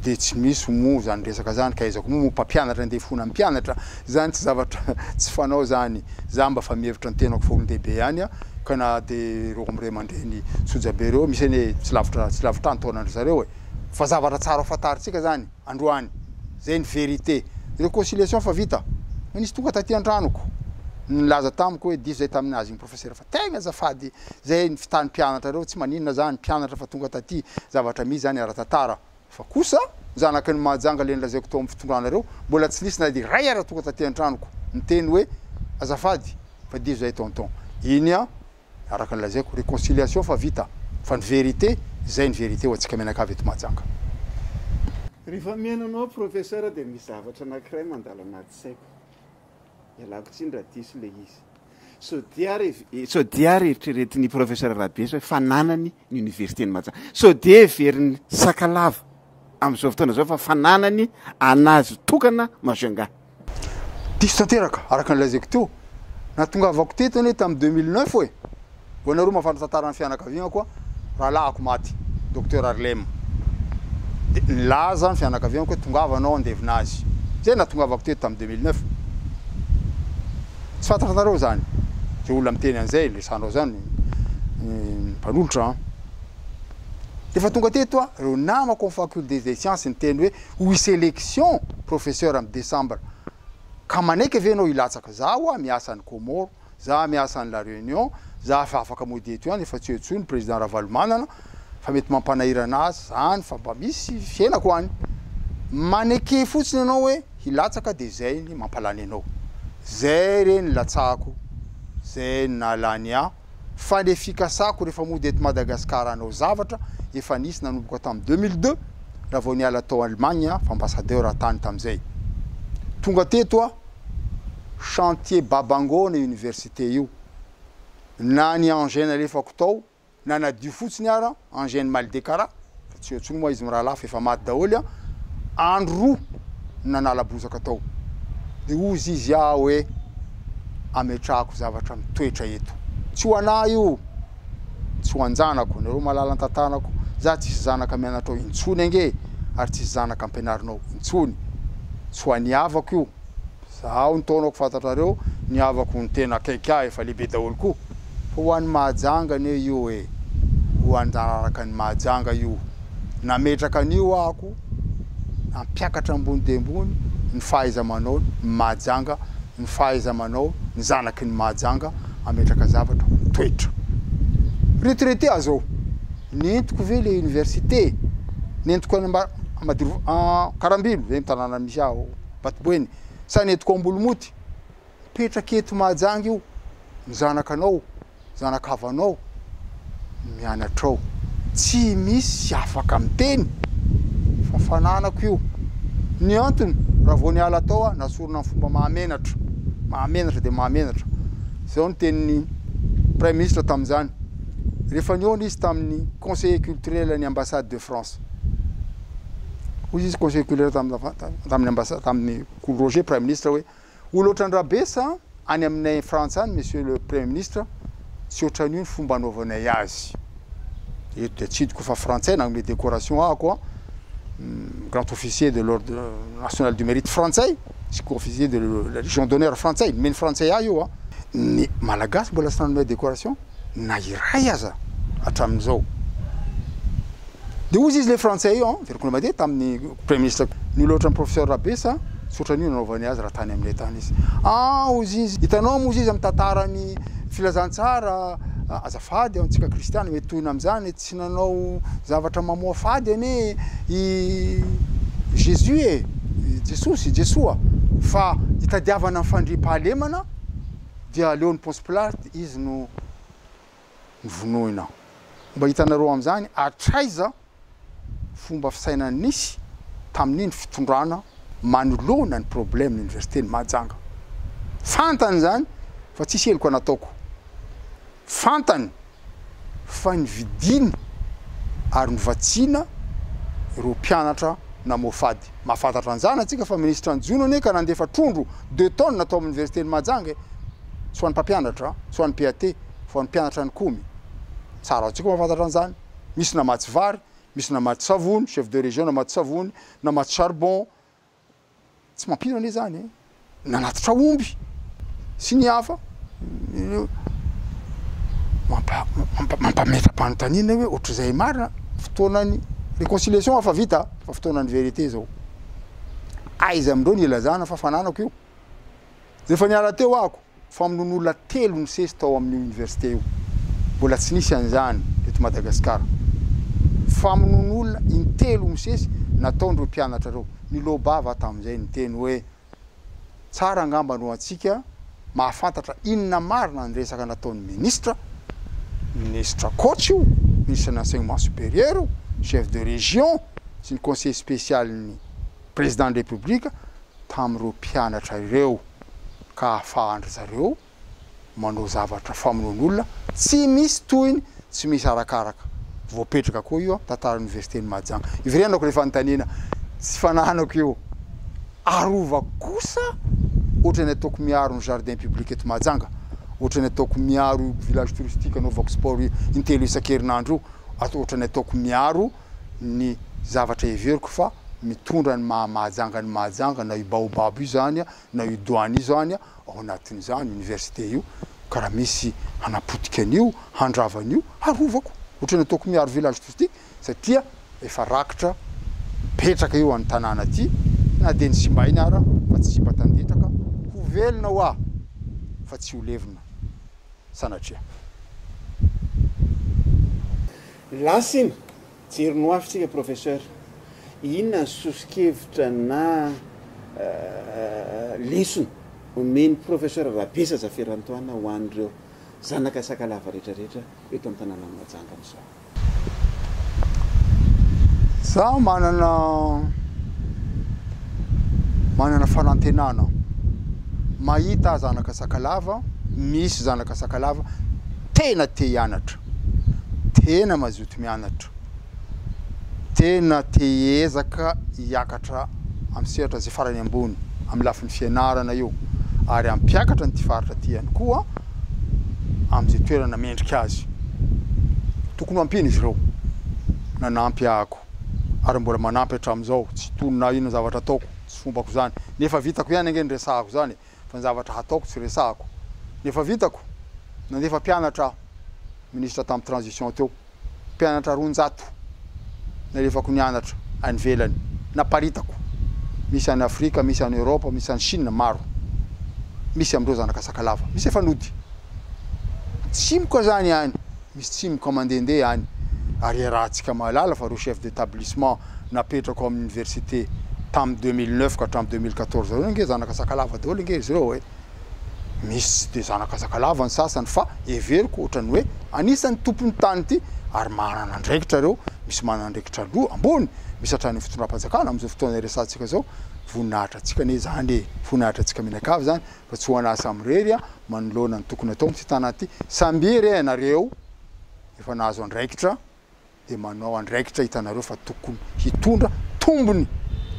de tsy misy mo zany resaka zany ka ezako mo mpampianatra andefona mpianatra zany tsy zavatra tsy fanao zany za mba fa mihevitra ny tenako fa olon-dehibe ihany a ka na de reo am'ray aman-dreny sojabe reo misy eny tsy lavitra antaonandry zareo e fa zavatra tsara fantaritsika zany androany zay ny vérité réconciliation fa vita nisy tonga taty an-tranoko nilaza tamiko hoe diso zay taminazy igny professeur fa tegna azafady zay ny fitany mpianatra reo tsy maninona zany mpianatra fa tonga taty zavatra misy zany ara-tantara fa kosa zanaky ny Mahajanga le nilazaiko tao amin'ny fitondranareo mbola tsy nisy na de ray ara tonga taty an-tranoko niteny hoe azafady fa diso zay tonton iny a araka nilazaiko réconciliation fa vita fa ny vérité zay ny vérité ho atsika menakavy eto Mahajanga rehefa miainanao professeur de misy zavatra anankiray mandalo anaty saiko ialako tsiny raha diso le izy so dia eritreretiny professeur Rabesa hoe fananany ny université ny Mahajanga so de veriny sakalava am'izao fotoana zao fa fananany anazy tokana Mahajanga diso tanteraka araka nilazaiko teo natongavako tetany hoe tamin'ny 2009 hoe vao nareo mahafantatra tantarany fianakaviana koa rahalahako maty docteur Arlem de nilaza ny fianakavianako hoe tongavanao andevinazy zay natongavako teto tamin'ny 2009 tsy fantatrareo zany zay olona miteny an'izay lesanao zany mpanolotra efa tonga teto a reo namako amin'ny faculté des sciences niteny hoe hoy sélection professeur amin'ny décembre ka manaiky ave anao hilatsaka zaho a miasa ny Comore za miasa ny La Réunion za fa afaka mody eto ihany efa tsy etsony président Ravalomanana fa mety mampanahirana azy zany fa mba misy fiainako any manaiky fotsiny anao hoe hilatsaka de zay ny mampalany anao zay reny latsako zay nalany fa le fikasako rehefa mody eto Madagasikara anao zavatra efa nisy nanomboka tamin'ny 2002 raha vao niala tao Allemagne fa ambassadeur atany tam'izay tonga teto chantier Babangona université io na ny engène alefako tao na nadio fotsiny ara engène Maldekara fa tsy otsony moa izy miraha lafa efa maty daholy andro roa nanala bozaka tao de ozy izy hoe ametrahako zavatra mitoetra eto tsy ho anahy io tsy ho anjanako nareo malala tantanako za tsisy zanaka mianatra intsony ange ary tsisy zanaka ampianarinao intsony tsy ho aniavako io zaho ny taonako fantatrareo niavako ny tena akaiky efa lehibe daholo koa fa ho an'ny Mahajanga ne io hoe ho anjararaka ny Mahajanga io nametraka an'io ahako ampiakatra ambony de ambony ny fahaiza manao ny Mahajanga ny fahaiza manao ny zanaky ny Mahajanga ametraka zavatra toetra retraité azao nentiko ve le université nentiko Karambilo zay tanàna misy aho Batiboeny sa nentiko Ambolomoty petraka eto Mahajanga io ny zanakanao zanakavanao mianatra ao tsy misy afaka miteny fa fananako io ny antony raha vao niala tao nasorona ny fomba mahamenatra de mahamenatra zao ny tenin'ny premier ministre tam'izany rehefa niona izy tamin'ny conseiller culturel ny ambassade de France ozy izy conseiller culturel tamin'ny ambassade tamin'ny Cour Roger premier ministre hoe olo ohatran'ny Rabesa any aminay France any monsieur le premier ministre tsy ohatran'io ny fomba anaovanay azy eto de tsidiko fa français nagnome décoration ako grand officier de l'ordre national du mérite français jusqu'au officier de la légion d'honneur français men français io ny malagasy mbola sy nanome décoration na iray aza hatramin'izao de ozy izy le français io verikona made tamin'ny premier ministre ny loatra professeur Rabesa tsy ohatran'io nanaovany azy raha tany amin'ilay tany izy ozy izy hitanao moa izy amin'ny tantarany filazantsara azafady antsika kristiana mety tohina am'izany tsy nanao zavatra mamoa fady ane i Jésus Jesoa fa hitadiavana ny fandriam-pahalemana dia Léon Ponce Pilate izy no vonoina mba hitanareo am'izany atraiza fomba fisainany nisy tamin'iny fitondrana manolona ny problème ny université ny Mahajanga fantany zany fa tsisy heloko nataoko fantany fa ny vidiny ary nivatsina ireo mpianatra namofady mahafantatra an'izany atsika fa ministre Anjono ane ka nandefa trondro 2 tonnes natao amin'ny université ny Mahajanga tsy ho an'ny mpampianatra tsy ho an'ny PAT fa ho an'ny mpianatra ny komy tsara atsika mahafantatra an'izany misy namatsy vary misy namatsy savony chef de région namatsy savony namatsy charbon tsy mampino ane zany nanatitra omby sy ny hafa mampametra-panontaniana hoe ohatr'izay marina fotoanany réconciliation afa vita fa fotoanany vérité zao aiza amindreo ny ilazana fa fananako io rehefa niala teo ako fa amin'olona 3 nisesy tao amin'ny université io mbola tsy nisy an'izany eto Madagasikara fa amin'olona 3 misesy nataondreo mpianatra reo ny lobava tamin'izay ny teny hoe tsara angamba no antsika mahafantatra inona marina ny resaka nataon'ny ministre coach io ministre d'enseignement supérieur chef de région sy ny conseiller spécial ny président de république tamin'ireo mpianatra ireo ka ahafahany zareo manao zavatra famonoan'olona tsy misy tohiny tsy misy arakaraka voapetraka koa io tantara université ny Mahajanga ivirenako rehefa notaniana tsy fananako io arova kosa ohatra ny ataoko miaro ny jardin public eto Mahajanga ohatra ny ataoko miaro village touristique anaovako sport intelo isan-kerinandro ohatra ny ataoko miaro ny zavatra heveriko fa mitondra ny Mahajanga ny Mahajanga na io baobab io zany na io douane io zany ao anatin'izany université io karaha misy hanapotika an'io handravany io arovako ohatra ny ataoko miaro village touristique satria efa rakitra petraka io amin'ny tanàna aty na de ny simbainy ara fa tsy simba tandetraka ho velona ho fa tsy ho levina sanatria lasina jerino afitsika professeur inona ny sosikevitra na lesona omeny professeur Rabesa Zafirantoana ho an'ireo zanaka sakalava rehetrarehetra eto amin'ny tanàna Mahajanga amin'izao zaho manana fanantenana mahita zanaka sakalava misy zanaka sakalava tena te hianatra tena mazoto mianatra tena te hiezaka hiakatra amin'ny sehatra zay farany ambony amin'ny lafin'ny fianarana io ary ampiakatra ny ty faritra ty ihany koa amin'izay toerana mendrika azy tokony ampiny izy ireo nanampy ahako ary mbola manampy hatramin'izao tsy tonona ino zavatra ataoko tsy fombako zany nefa vitako ihany ange ny resahako zany fa ny zavatra hataoko tsy resahako nefa vitako nandefa mpianatra ministre tamin'ny transition teo mpianatra 200 nalefako nianatra any velany naparitako misy any Afrika misy any Europa misy any Chine maro misy amindreo zanaka sakalava misy efa nody tsimoka zany any misy tsimoka mandehandeha any ary rahantsika mahalala fa reo chef d'établissement napetrako amin'ny université tam 2009 ka hatramin'ny 2014 reo nge zanaka Sakalava daholo nge izy reo hoe misy de zanaka Sakalava ny sasany fa everiko ohatrany hoe anisan'ny tompony tany ity ary manana andraikitra reo misy manana andraikitra ambony misy hatrany fitondram-panjakana amin'izao fotoana resantsika zao voninahitra atsika ne zany voninahitra atsika menakavy zany fa tsy hoanasa amirery manoloana ny tokony atao amin'ity tana ity sambiry ianareo efa nahazo andraikitra de manao andraikitra hitanareo fa tokony hitondra tombony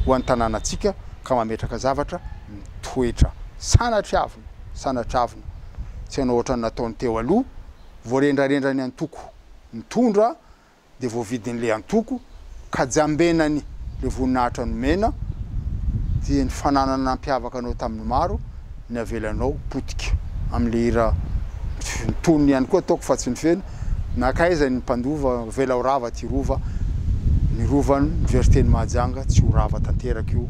ho an'ny tanànatsika ka mametraka zavatra mitoetra sanatravina tsy hanao ohatrany nataony teo aloha voarendrarendrany antoko mitondra de voavidin'le antoko ka jambenany le voninahitra nomena dia ny fananana nampiavaka anao tamin'ny maro ny avelanao potika amin'le hira tonony ihany koa ataoko fa tsy ny feno nakaiza ny mpandova vela orava ty rova ny rovany université ny Mahajanga tsy orava tanteraka io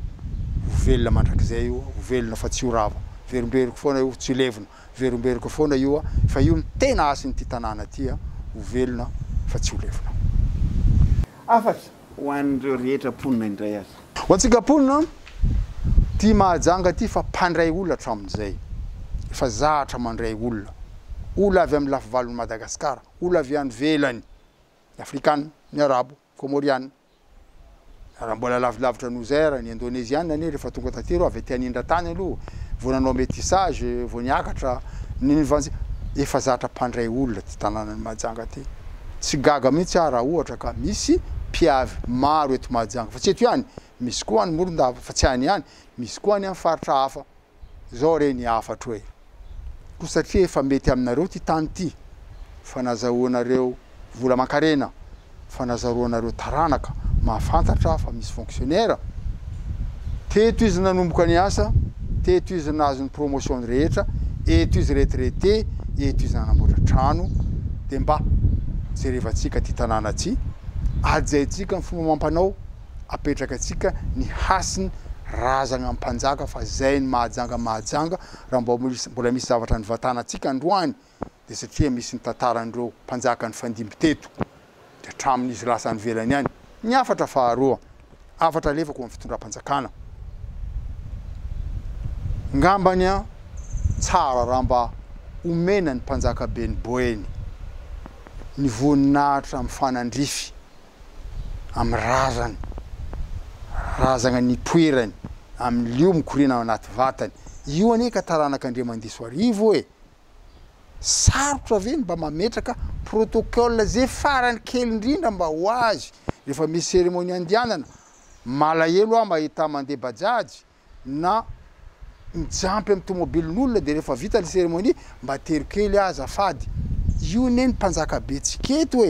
velona mandrakizay io velona fa tsy orava verimberiko foana io tsy levina verimberiko foana io fa io ny tena asiny ty tanàna ty velona fa tsy levina afatra ho an'ireo rehetra ponina indray azy ho antsika ponina ty Mahajanga ty fa mpandray olona hatramin'izay efa zahatra mandray olona avy amin'ny lafivalon'ny Madagasikara olona avy any velany ny afrikana ny arabo komoriana raha mbola lavilavitra Niger ny indonésiana ne rehefa tonga tatero avy ty anindra tany aloha vao nanao métissage vao niakatra ny efa zahatra mpandray olona ty tanànany Mahajanga ty tsy gaga mihitsy raha ohatra ka misy mpiavy maro eto Mahajanga fa tsy eto ihany misy koa any Morondava fa tsy any ihany misy koa any amin'ny faritra hafa zao reny afatra hoe ko satria efa mety aminareo ty tany ty fa nazahoanareo vola mankarena fa nazahoanareo taranaka mahafantatra fa misy fonctionnaire teto izy nanomboka ny asa teto izy nahazo ny promotion rehetra eto izy retraité eto izy nanamboatra trano de mba jerevantsika ty tanàna ty ajaitsika ny fomba mampanao apetraka atsika ny hasiny razagna ampanjaka fa zay ny Mahajanga raha mbola misy zavatra ny vatanatsika androany de satria misy ny tantarandreo mpanjaka ny fandimby teto de hatramin'izy lasa ny velany any ny afatra faharoa afatra lefako amin'ny fitondram-panjakana ngambany tsara raha mba omena ny mpanjaka be ny Boeny ny voninahitra amin'ny fanandrify amin'ny razagna ny toerany amin'io mikorina anaty vatany io ane ka taranak'Andriamandiso arivo sarotra ve mba mametraka protocole zay farany kely indrindra mba ho azy rehefa misy cérémonie andianana malahelo mahita mandeha bajaj na mijampy amin'ny tomobilin'olona de rehefa vita ny cérémonie mba tero kely azafady io ne ny mpanjaka be tsiketo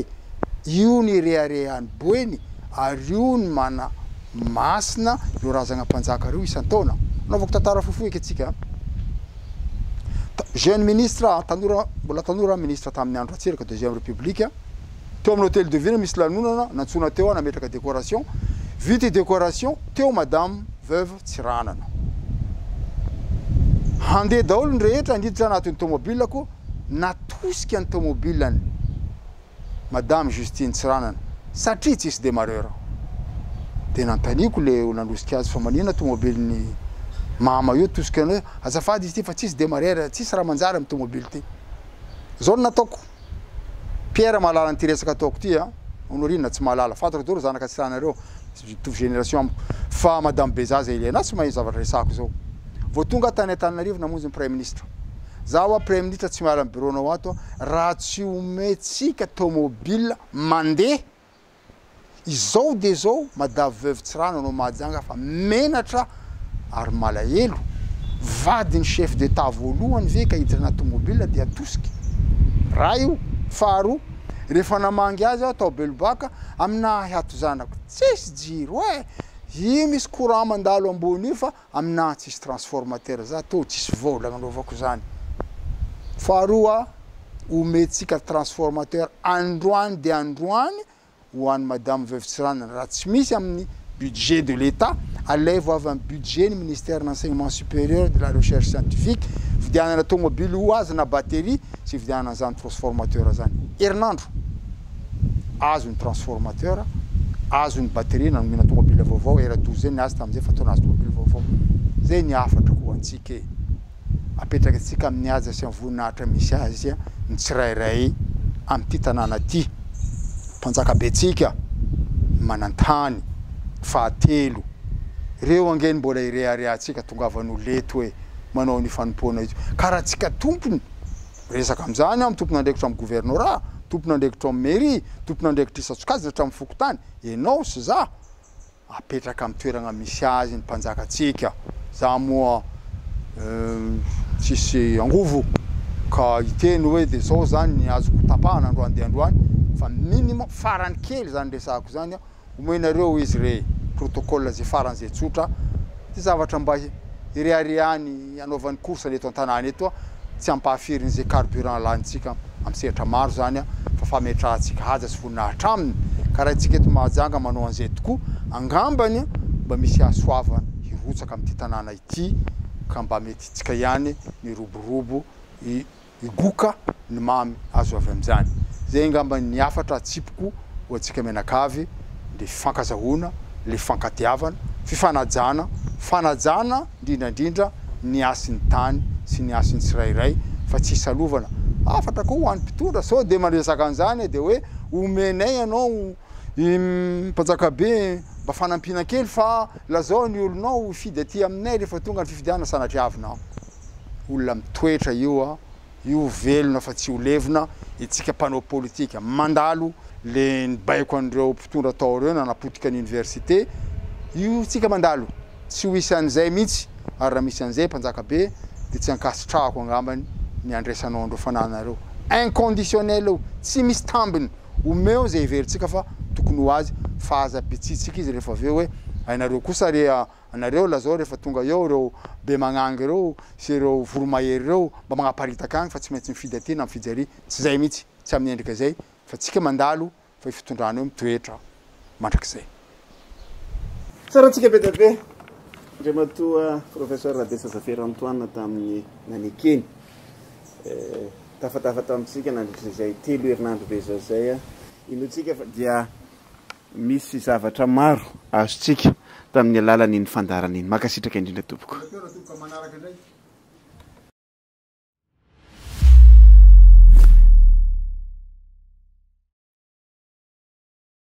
io ny reharehan'ny Boeny ary io ny mana masina io razagna mpanjaka reo isan-taona naovako tantara fofoy atsika jeune ministre mbola tanora ministre tamin'ny andro atsiraka deuxième république teo amin'ny hôtel de ville misy lanonana nantsona teo nametraka décoration vita décoration teo madame veuve Tsiranana handeha daholo ny rehetra andiditra anatin'ny tomobilako natosika ny tomobilany madame Justine Tsiranana satria tsisy démarreur de nantaniko le nandosika azy fa manina tomobilin'ny mama io tosika anao azafady izy ty fa tsisy démarreur tsisy raha manjary amin'ny tomobily ty zao nataoko Pierre mahalala ny ty resaka ataoko ty honorina tsy mahalala fantako daholo zanaka Tsiranareo tovy génération fa madame Bezaza Elena tsy mahay zavatra resako zao vao tonga tany Antananarivo namonjy ny premier ministre zaho premier ministre tsy miala amin'ny bureau-nao ato raha tsy ometsika tomobile mandeha izao de zao madame veuve Tsiranana anao Mahajanga fa menatra ary malahelo vady ny chef d'état voalohany ve ka hiditra anaty tomobile de atosika raha io faharoa rehefa namangy azy atao belobaka amina hiato zanako tsisy jiro io misy courant mandalo ambony io fa amina tsisy transformateur za to tsisy volagna anaovako zany faharoa ometsika transformateur androany de androany ho an'ny madame veuve Tsiranana raha tsy misy amin'ny budget de l'État alève avy amin'ny budget ny ministère de l'enseignement supérieur de la recherche scientifique vidianana tomobile ho azy na batterie sy vidianana zany transformateur zany herinandro azony transformateur azony batterie nanomena tomobile vaovao era 12 ny azy tam'izay fataonazy tomobile vaovao zay ny afatra ko antsika apetraka atsika amin'ny azy sy voninahitra misy azy ny tsirairay am'ty tanàna ty mpanjaka betsika manantany fahatelo reo angeny mbola ireareatsika tongavan'oleto hoe manao ny fanompoana izy karaha tsika tompony resaka am'izany am tompona andraikitra amin'ny gouvernorat tompona andraikitra amin'ny mairie tompona andraikitra isatsokajy hatra amin'ny fokotany ianao sy za apetraka amin'ny toerana misy azy ny mpanjakatsika za moa tsisy angovo ka iteny hoe de zao zany ny azoko tapahana androany de androany fa minimum farany kely zany resako zany omenareo izy re protocole zay farany zay tsotra ty zavatra mba ireareany anaovan'ny course eto an-tanàna eto tsy ampahafirin' zay carburant lanitsika amin'ny sehatra maro zany fa fametrahantsika haja sy voninahitra aminy ka raha tsika eto mahajanga manao an'izay tokoa angambany mba misy asoavana hirotsaka amin'ity tanàna ity ka mba mety tsika ihany ny roborobo igoka ny mamy azo avy amin'izany zay angambany ny afatra atsipoko ho antsika menakavy le fifankazahona le fankatiavana fifanajana fanajana indrindrandrindra ny asin'ny tany sy ny asin'ny tsirairay fa tsy salovana afatra koa ho an'ny mpitondra sao de mandresaka an'izany de hoe omenay ianao mpanjaka be mba fanampiana kely fa lazao ny olonao fidy aty aminay rehefa tonga ny fifidiana sanatriavinao olona mitoetra io velona fa tsy ho levona itsika mpanao politika mandalo le nibaiko an'ireo mpitondra tao reo nanapotika ny université io tsika mandalo tsy ho isy an'izay mihitsy ary raha misy an'izay mpanjaka be de tsy ankasitrahako angambany ny andresanao andreo fananareo inconditionnel io tsy misy tambiny omeo zay iverintsika fa tokony ho azy fa aza pitsitsika izy rehefa aveo hoe ainareo kosa rea anareo lazao rehefa tonga eo reo be magnangy reo sy reo voromahery reo mba magnaparitaka agny fa tsy maintsy mifidy aty na mifidy ary tsy zay mihitsy tsy amin'ny endrika zay fa tsika mandalo fa fitondrana eo mitoetra mandrak'izay tsara tsika be dabe ndre matoa professeur Radesa Zafera Antoine tamin'ny nanekeny tafatafa tamitsika nandritra zay 3 herinandro be zay inotsika fa dia misy zavatra maro azotsika tamin'ny alalan'iny fandarana iny makasitraka indrindra tompoko